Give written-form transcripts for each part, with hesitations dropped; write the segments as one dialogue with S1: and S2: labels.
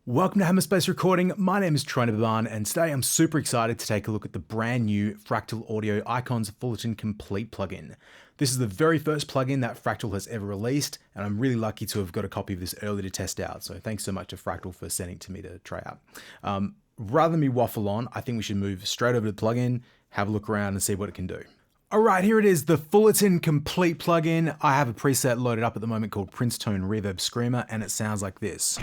S1: Welcome to Hammerspace Recording. My name is Trina Baban, and today I'm super excited to take a look at the brand new Fractal Audio Icons Fullerton Complete plugin. This is the very first plugin that Fractal has ever released, and I'm really lucky to have got a copy of this early to test out. So thanks so much to Fractal for sending it to me to try out. Rather than me waffle on, I think we should move straight over to the plugin, have a look around and see what it can do. All right, here it is, the Fullerton Complete plugin. I have a preset loaded up at the moment called Prince Tone Reverb Screamer, and it sounds like this.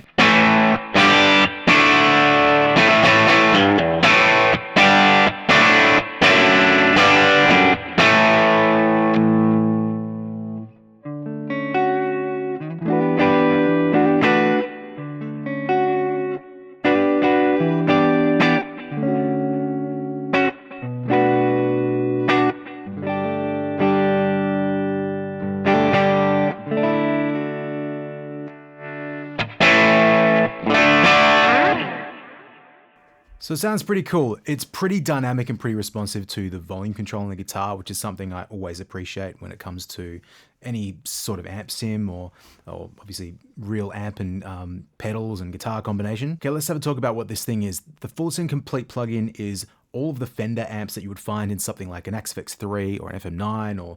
S1: So it sounds pretty cool. It's pretty dynamic and pretty responsive to the volume control on the guitar, which is something I always appreciate when it comes to any sort of amp sim or obviously real amp and pedals and guitar combination. Okay, let's have a talk about what this thing is. The Fullerton Complete plugin is all of the Fender amps that you would find in something like an XFX3 or an FM9 or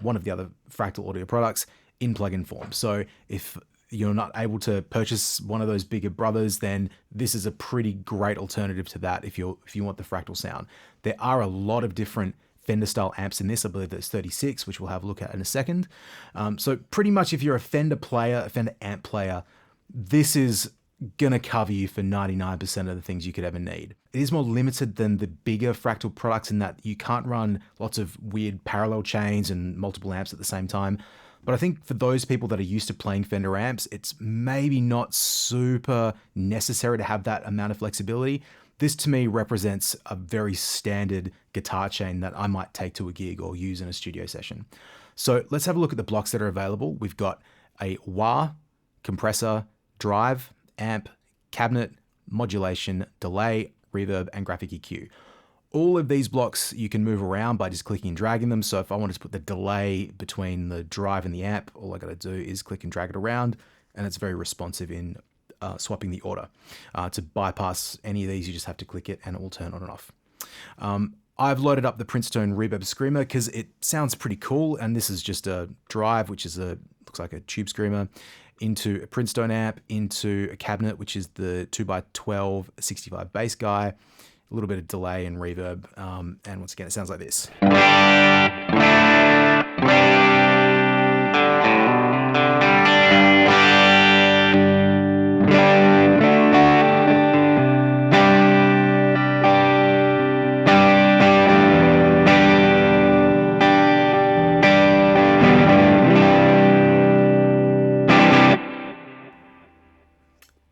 S1: one of the other Fractal audio products in plugin form. So if you're not able to purchase one of those bigger brothers, then this is a pretty great alternative to that if you want the Fractal sound. There are a lot of different Fender style amps in this. I believe there's 36, which we'll have a look at in a second. So pretty much if you're a Fender player, a Fender amp player, this is gonna cover you for 99% of the things you could ever need. It is more limited than the bigger Fractal products in that you can't run lots of weird parallel chains and multiple amps at the same time. But I think for those people that are used to playing Fender amps, it's maybe not super necessary to have that amount of flexibility. This to me represents a very standard guitar chain that I might take to a gig or use in a studio session. So let's have a look at the blocks that are available. We've got a wah, compressor, drive, amp, cabinet, modulation, delay, reverb, and graphic EQ. All of these blocks you can move around by just clicking and dragging them. So if I wanted to put the delay between the drive and the amp, all I got to do is click and drag it around, and it's very responsive in swapping the order. To bypass any of these, you just have to click it and it will turn on and off. I've loaded up the Prince Tone Reverb Screamer because it sounds pretty cool, and this is just a drive, which is looks like a tube screamer, into a Prince Tone amp, into a cabinet, which is the 2x12 65 bass guy, a little bit of delay and reverb, and once again, it sounds like this.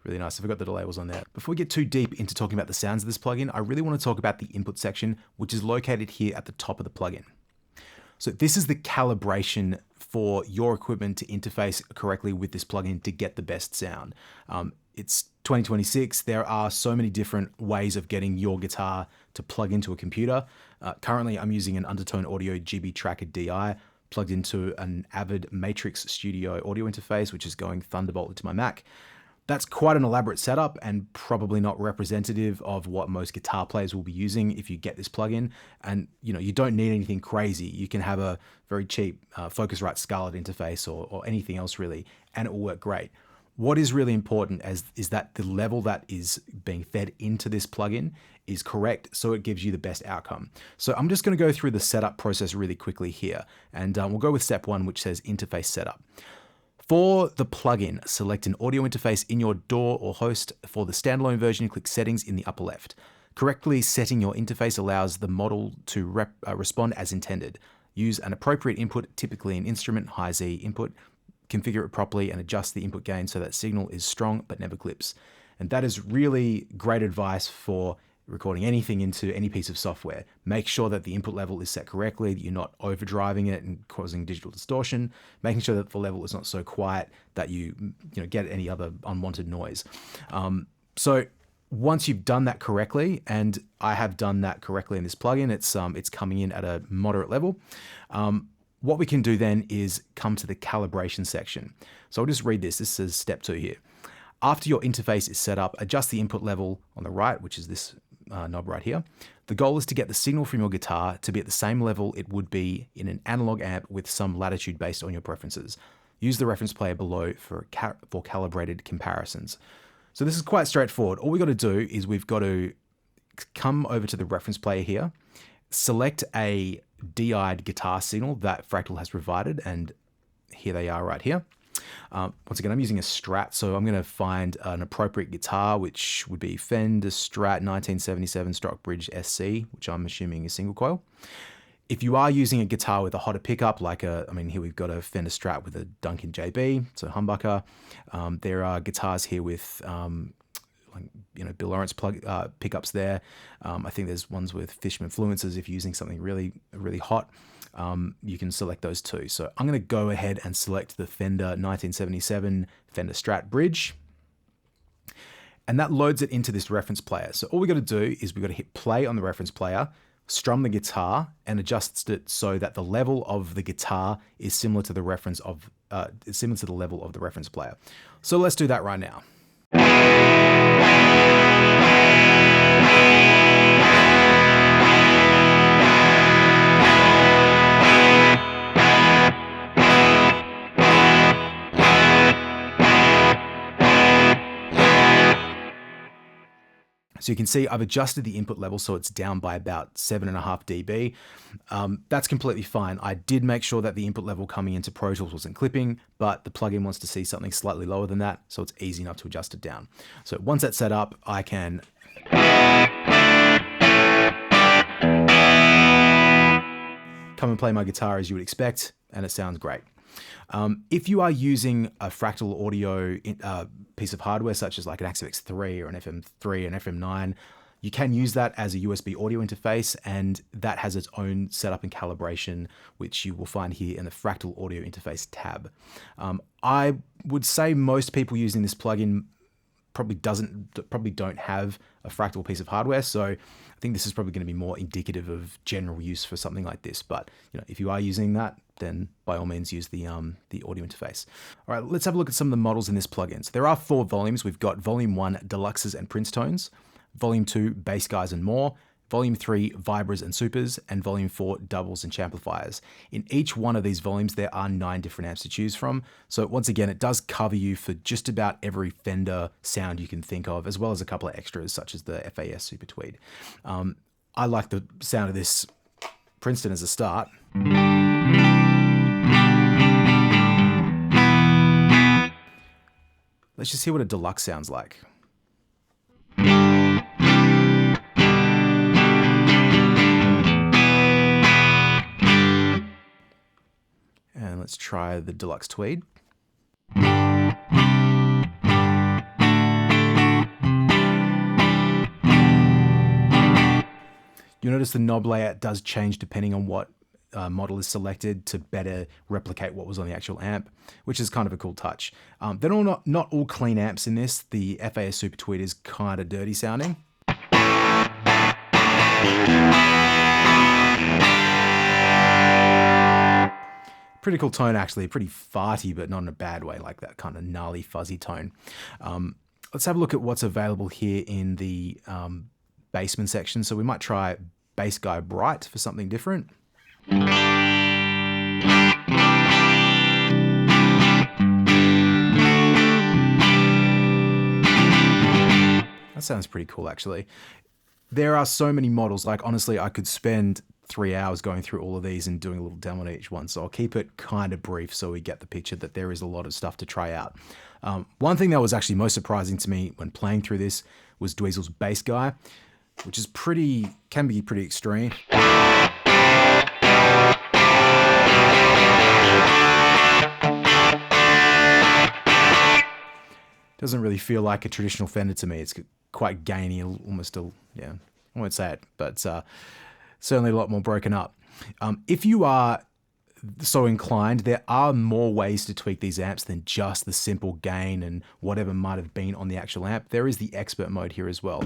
S1: Really nice. I forgot the delay was on there. Before we get too deep into talking about the sounds of this plugin, I really want to talk about the input section, which is located here at the top of the plugin. So this is the calibration for your equipment to interface correctly with this plugin to get the best sound. It's 2026. There are so many different ways of getting your guitar to plug into a computer. Currently, I'm using an Undertone Audio GB Tracker DI plugged into an Avid Matrix Studio audio interface, which is going Thunderbolt into my Mac. That's quite an elaborate setup and probably not representative of what most guitar players will be using if you get this plugin. And you don't need anything crazy. You can have a very cheap Focusrite Scarlett interface or anything else really, and it will work great. What is really important is that the level that is being fed into this plugin is correct, so it gives you the best outcome. So I'm just going to go through the setup process really quickly here, and we'll go with step one, which says interface setup. For the plugin, select an audio interface in your DAW or host. For the standalone version, click Settings in the upper left. Correctly setting your interface allows the model to respond as intended. Use an appropriate input, typically an instrument high Z input. Configure it properly and adjust the input gain so that signal is strong but never clips. And that is really great advice for recording anything into any piece of software. Make sure that the input level is set correctly, that you're not overdriving it and causing digital distortion, making sure that the level is not so quiet that you get any other unwanted noise. So once you've done that correctly, and I have done that correctly in this plugin, it's coming in at a moderate level. What we can do then is come to the calibration section. So I'll just read this. This says step 2 here. After your interface is set up, adjust the input level on the right, which is this knob right here. The goal is to get the signal from your guitar to be at the same level it would be in an analog amp with some latitude based on your preferences. Use the reference player below for calibrated comparisons. So this is quite straightforward. All we got to do is we've got to come over to the reference player here, select a DI'd guitar signal that Fractal has provided, and here they are right here. Once again, I'm using a Strat, so I'm going to find an appropriate guitar, which would be Fender Strat 1977 Stockbridge SC, which I'm assuming is single coil. If you are using a guitar with a hotter pickup, like here we've got a Fender Strat with a Duncan JB, so humbucker. There are guitars here with Bill Lawrence pickups there. I think there's ones with Fishman Fluences. If you're using something really, really hot, you can select those too. So I'm going to go ahead and select the Fender 1977 Fender Strat Bridge. And that loads it into this reference player. So all we got to do is we've got to hit play on the reference player, strum the guitar, and adjust it so that the level of the guitar is similar to the reference of similar to the level of the reference player. So let's do that right now. So you can see I've adjusted the input level so it's down by about 7.5 dB. That's completely fine. I did make sure that the input level coming into Pro Tools wasn't clipping, but the plugin wants to see something slightly lower than that, so it's easy enough to adjust it down. So once that's set up, I can come and play my guitar as you would expect, and it sounds great. If you are using a Fractal audio piece of hardware, such as like an AXIF-X3 or an FM3 and FM9, you can use that as a USB audio interface, and that has its own setup and calibration, which you will find here in the Fractal audio interface tab. I would say most people using this plugin probably don't have a Fractal piece of hardware, so I think this is probably going to be more indicative of general use for something like this. But if you are using that, then by all means use the audio interface. All right, let's have a look at some of the models in this plugin. So there are 4 volumes. We've got Volume 1, Deluxes and Prince Tones, Volume 2, Bass Guys and More, Volume 3, Vibras and Supers, and Volume 4, Doubles and Champlifiers. In each one of these volumes, there are 9 different amps to choose from. So once again, it does cover you for just about every Fender sound you can think of, as well as a couple of extras, such as the FAS Super Tweed. I like the sound of this Princeton as a start. Let's just hear what a deluxe sounds like. And let's try the deluxe tweed. You'll notice the knob layout does change depending on what model is selected to better replicate what was on the actual amp, which is kind of a cool touch. They're not all clean amps in this. The FAS Super Tweed is kind of dirty sounding. Pretty cool tone actually, pretty farty, but not in a bad way, like that kind of gnarly fuzzy tone. Let's have a look at what's available here in the bassman section. So we might try Bass Guy Bright for something different. That sounds pretty cool actually. There are so many models, like honestly I could spend 3 hours going through all of these and doing a little demo on each one, so I'll keep it kind of brief so we get the picture that there is a lot of stuff to try out. One thing that was actually most surprising to me when playing through this was Dweezil's Bass Guy, which is can be pretty extreme. Doesn't really feel like a traditional Fender to me. It's quite gainy, almost yeah, I won't say it, but certainly a lot more broken up. If you are so inclined, there are more ways to tweak these amps than just the simple gain and whatever might have been on the actual amp. There is the expert mode here as well.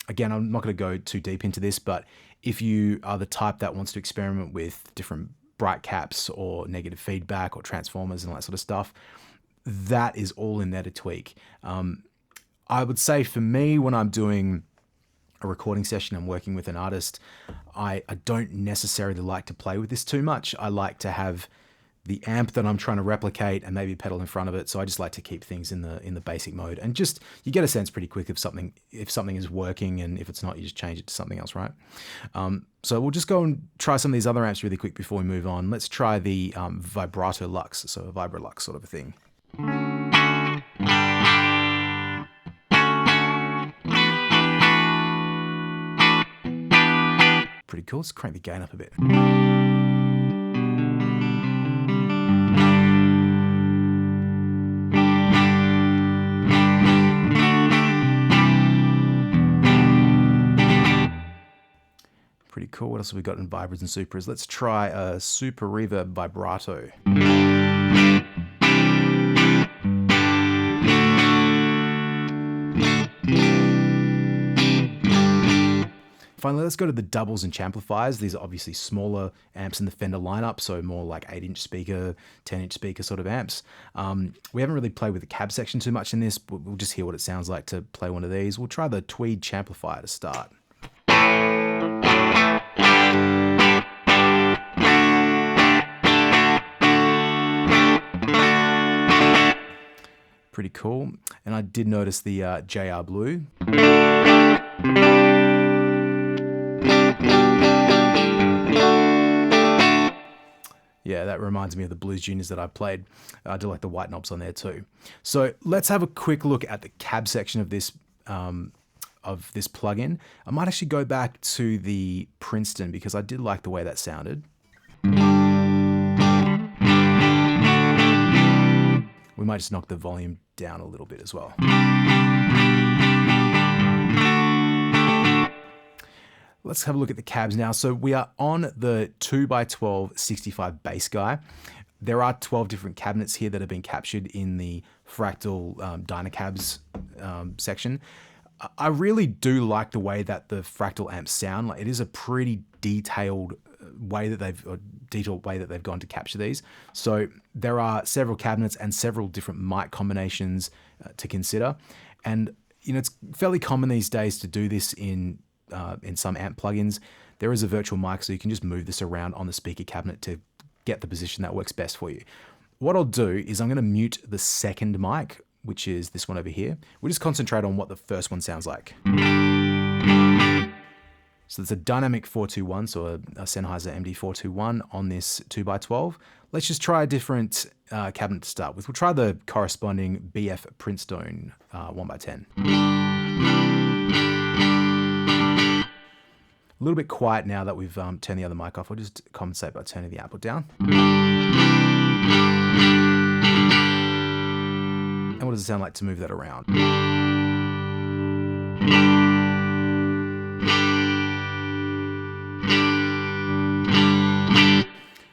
S1: Again, I'm not going to go too deep into this, but if you are the type that wants to experiment with different bright caps or negative feedback or transformers and all that sort of stuff, that is all in there to tweak. I would say for me, when I'm doing a recording session, I'm working with an artist, I don't necessarily like to play with this too much. I like to have the amp that I'm trying to replicate and maybe a pedal in front of it. So I just like to keep things in the basic mode, and just, you get a sense pretty quick if something is working, and if it's not, you just change it to something else, right? So we'll just go and try some of these other amps really quick before we move on. Let's try the Vibrato Lux, so a Vibrolux sort of a thing. Pretty cool. Let's crank the gain up a bit. Pretty cool. What else have we got in vibras and supras? Let's try a Super Reverb Vibrato. Finally, let's go to the doubles and amplifiers. These are obviously smaller amps in the Fender lineup, so more like 8-inch speaker, 10-inch speaker sort of amps. We haven't really played with the cab section too much in this, but we'll just hear what it sounds like to play one of these. We'll try the Tweed amplifier to start. Pretty cool. And I did notice the JR Blue. Yeah, that reminds me of the Blues Juniors that I played. I do like the white knobs on there too. So let's have a quick look at the cab section of this plugin. I might actually go back to the Princeton because I did like the way that sounded. We might just knock the volume down a little bit as well. Let's have a look at the cabs now. So we are on the 2x12 65 bass guy. There are 12 different cabinets here that have been captured in the Fractal Dynacabs section. I really do like the way that the Fractal amps sound. Like, it is a pretty detailed way that they've gone to capture these. So there are several cabinets and several different mic combinations to consider. And you know, it's fairly common these days to do this in some amp plugins. There is a virtual mic, so you can just move this around on the speaker cabinet to get the position that works best for you. What I'll do is I'm going to mute the second mic, which is this one over here. We'll just concentrate on what the first one sounds like. So it's a dynamic 421, so a Sennheiser MD421 on this 2x12. Let's just try a different cabinet to start with. We'll try the corresponding BF Princeton 1x10. A little bit quiet now that we've turned the other mic off. I'll just compensate by turning the output down. And what does it sound like to move that around?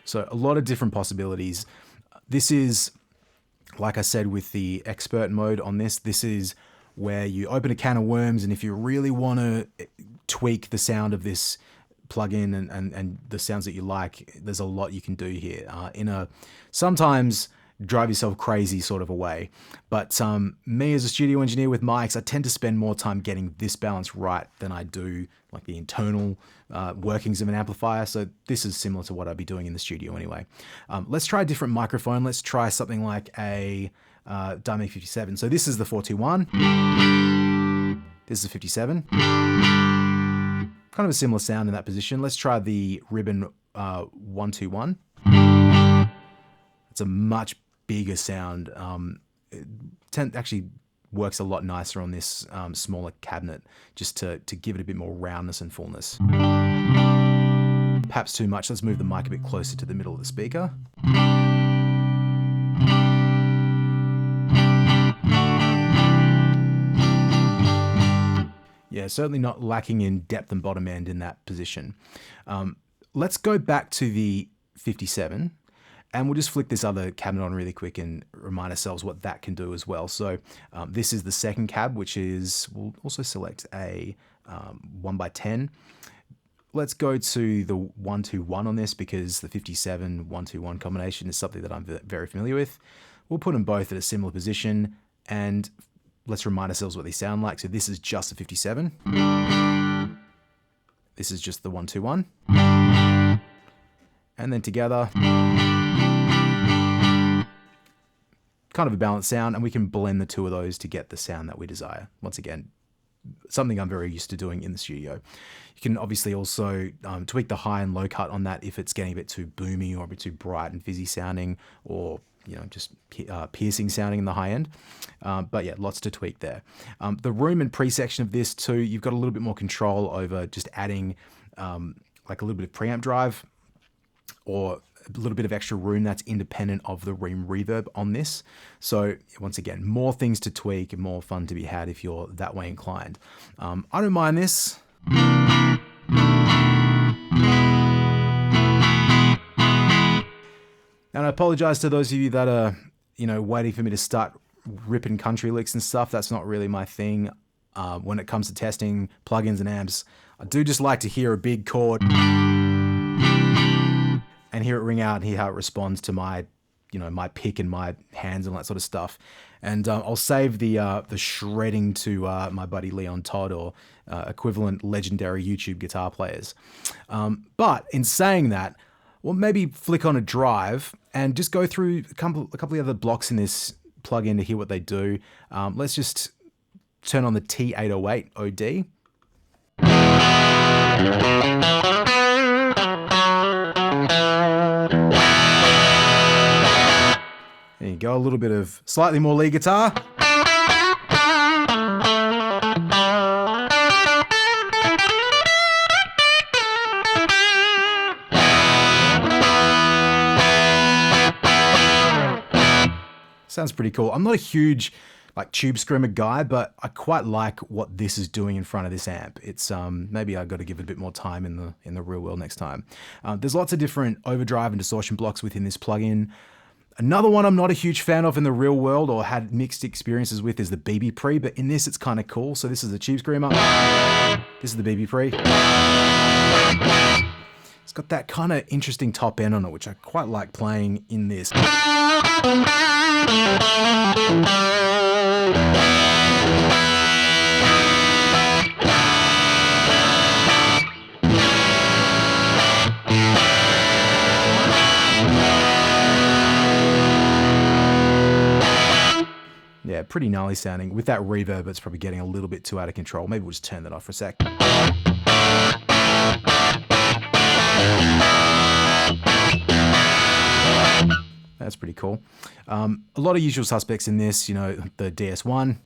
S1: So a lot of different possibilities. This is, like I said, with the expert mode on this, this is where you open a can of worms, and if you really want to tweak the sound of this plugin and the sounds that you like, there's a lot you can do here in a sometimes drive yourself crazy sort of a way. But me as a studio engineer with mics, I tend to spend more time getting this balance right than I do like the internal workings of an amplifier. So this is similar to what I'd be doing in the studio anyway. Let's try a different microphone. Let's try something like a Dynamic 57. So this is the 421. This is a 57. Kind of a similar sound in that position. Let's try the Ribbon 121. It's a much bigger sound. It actually works a lot nicer on this smaller cabinet, just to give it a bit more roundness and fullness. Perhaps too much. Let's move the mic a bit closer to the middle of the speaker. Yeah, certainly not lacking in depth and bottom end in that position. Let's go back to the 57, and we'll just flick this other cabinet on really quick and remind ourselves what that can do as well. So this is the second cab, which is, we'll also select a 1x10. Let's go to the 121 on this because the 57 121 combination is something that I'm very familiar with. We'll put them both at a similar position, and let's remind ourselves what they sound like. So this is just a 57. This is just the 121. And then together, kind of a balanced sound, and we can blend the two of those to get the sound that we desire. Once again, something I'm very used to doing in the studio. You can obviously also tweak the high and low cut on that if it's getting a bit too boomy or a bit too bright and fizzy sounding, or just piercing sounding in the high end. But yeah, lots to tweak there. The room and pre-section of this too, you've got a little bit more control over just adding like a little bit of preamp drive or a little bit of extra room that's independent of the room reverb on this. So once again, more things to tweak and more fun to be had if you're that way inclined. I don't mind this. And I apologize to those of you that are, waiting for me to start ripping country licks and stuff. That's not really my thing. When it comes to testing plugins and amps, I do just like to hear a big chord and hear it ring out and hear how it responds to my, my pick and my hands and that sort of stuff. And I'll save the shredding to my buddy Leon Todd or equivalent legendary YouTube guitar players. But in saying that, well, maybe flick on a drive and just go through a couple of other blocks in this plugin to hear what they do. Let's just turn on the T808 OD. There you go, a little bit of slightly more lead guitar. Sounds pretty cool. I'm not a huge tube screamer guy, but I quite like what this is doing in front of this amp. It's maybe I got to give it a bit more time in the real world next time. There's lots of different overdrive and distortion blocks within this plugin. Another one I'm not a huge fan of in the real world or had mixed experiences with is the BB Pre, but in this it's kind of cool. So this is the tube screamer. This is the BB Pre. It's got that kind of interesting top end on it, which I quite like playing in this. Yeah, pretty gnarly sounding. With that reverb, it's probably getting a little bit too out of control. Maybe we'll just turn that off for a sec. That's pretty cool. A lot of usual suspects in this, the DS1.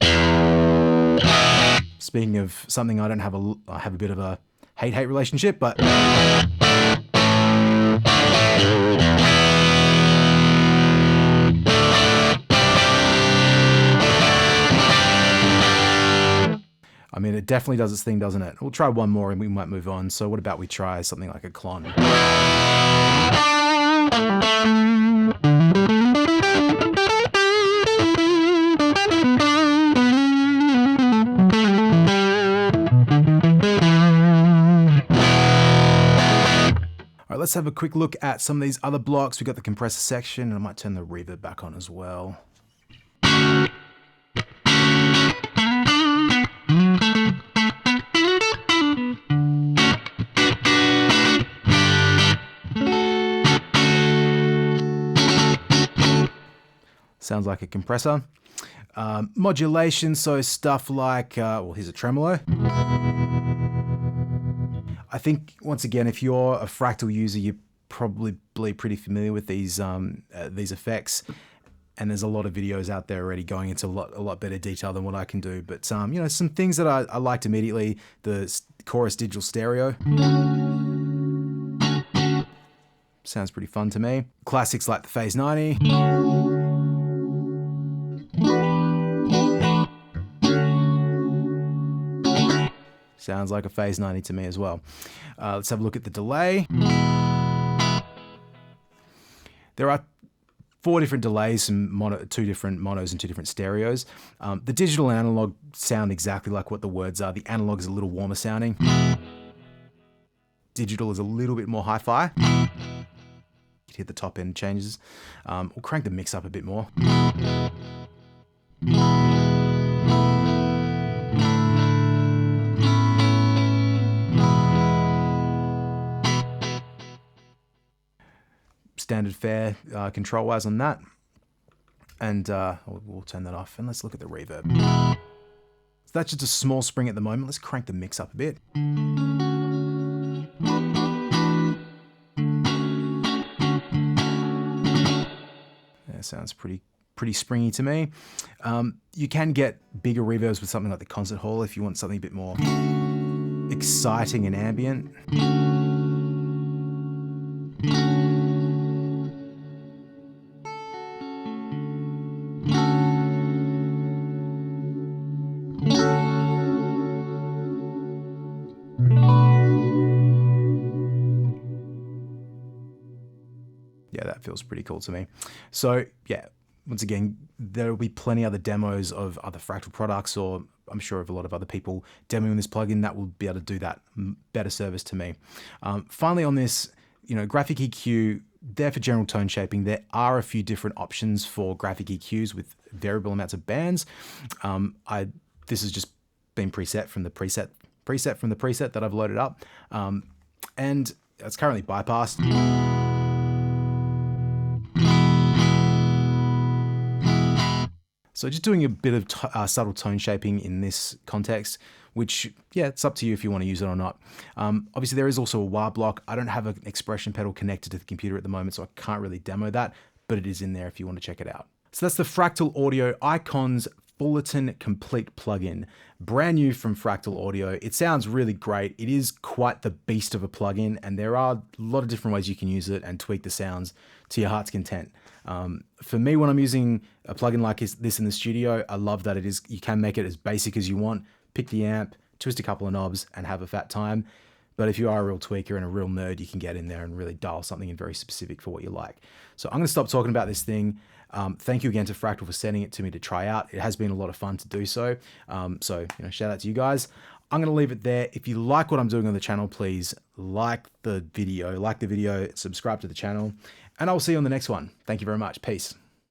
S1: Speaking of something I have a bit of a hate-hate relationship, but I mean, it definitely does its thing, doesn't it? We'll try one more and we might move on. So what about we try something like a clon? All right, let's have a quick look at some of these other blocks. We've got the compressor section, and I might turn the reverb back on as well. Sounds like a compressor. Modulation, so stuff like, well, here's a tremolo. I think, once again, if you're a Fractal user, you're probably pretty familiar with these effects. And there's a lot of videos out there already going into a lot better detail than what I can do. But, some things that I liked immediately, the chorus digital stereo. Sounds pretty fun to me. Classics like the Phase 90. Sounds like a Phase 90 to me as well. Let's have a look at the delay. There are 4 different delays, some 2 different monos and 2 different stereos. The digital and analog sound exactly like what the words are. The analog is a little warmer sounding. Digital is a little bit more hi-fi. You could hit the top end changes. We'll crank the mix up a bit more. Standard fare control wise on that. And we'll turn that off and let's look at the reverb. So that's just a small spring at the moment. Let's crank the mix up a bit. That sounds pretty springy to me. You can get bigger reverbs with something like the concert hall if you want something a bit more exciting and ambient. Yeah, that feels pretty cool to me. So yeah, once again, there will be plenty other demos of other Fractal products, or I'm sure of a lot of other people demoing this plugin that will be able to do that better service to me. Finally on this, graphic EQ, there for general tone shaping. There are a few different options for graphic EQs with variable amounts of bands. This has just been preset from the preset that I've loaded up, and it's currently bypassed. So just doing a bit of subtle tone shaping in this context, which, yeah, it's up to you if you want to use it or not. Obviously, there is also a wah block. I don't have an expression pedal connected to the computer at the moment, so I can't really demo that, but it is in there if you want to check it out. So that's the Fractal Audio Icons Fullerton Complete plugin, brand new from Fractal Audio. It sounds really great. It is quite the beast of a plugin, and there are a lot of different ways you can use it and tweak the sounds to your heart's content. For me, when I'm using a plugin like this in the studio, I love that you can make it as basic as you want. Pick the amp, twist a couple of knobs, and have a fat time. But if you are a real tweaker and a real nerd, you can get in there and really dial something in very specific for what you like. So I'm going to stop talking about this thing. Thank you again to Fractal for sending it to me to try out. It has been a lot of fun to do so. Shout out to you guys. I'm going to leave it there. If you like what I'm doing on the channel, please like the video, subscribe to the channel, and I'll see you on the next one. Thank you very much. Peace.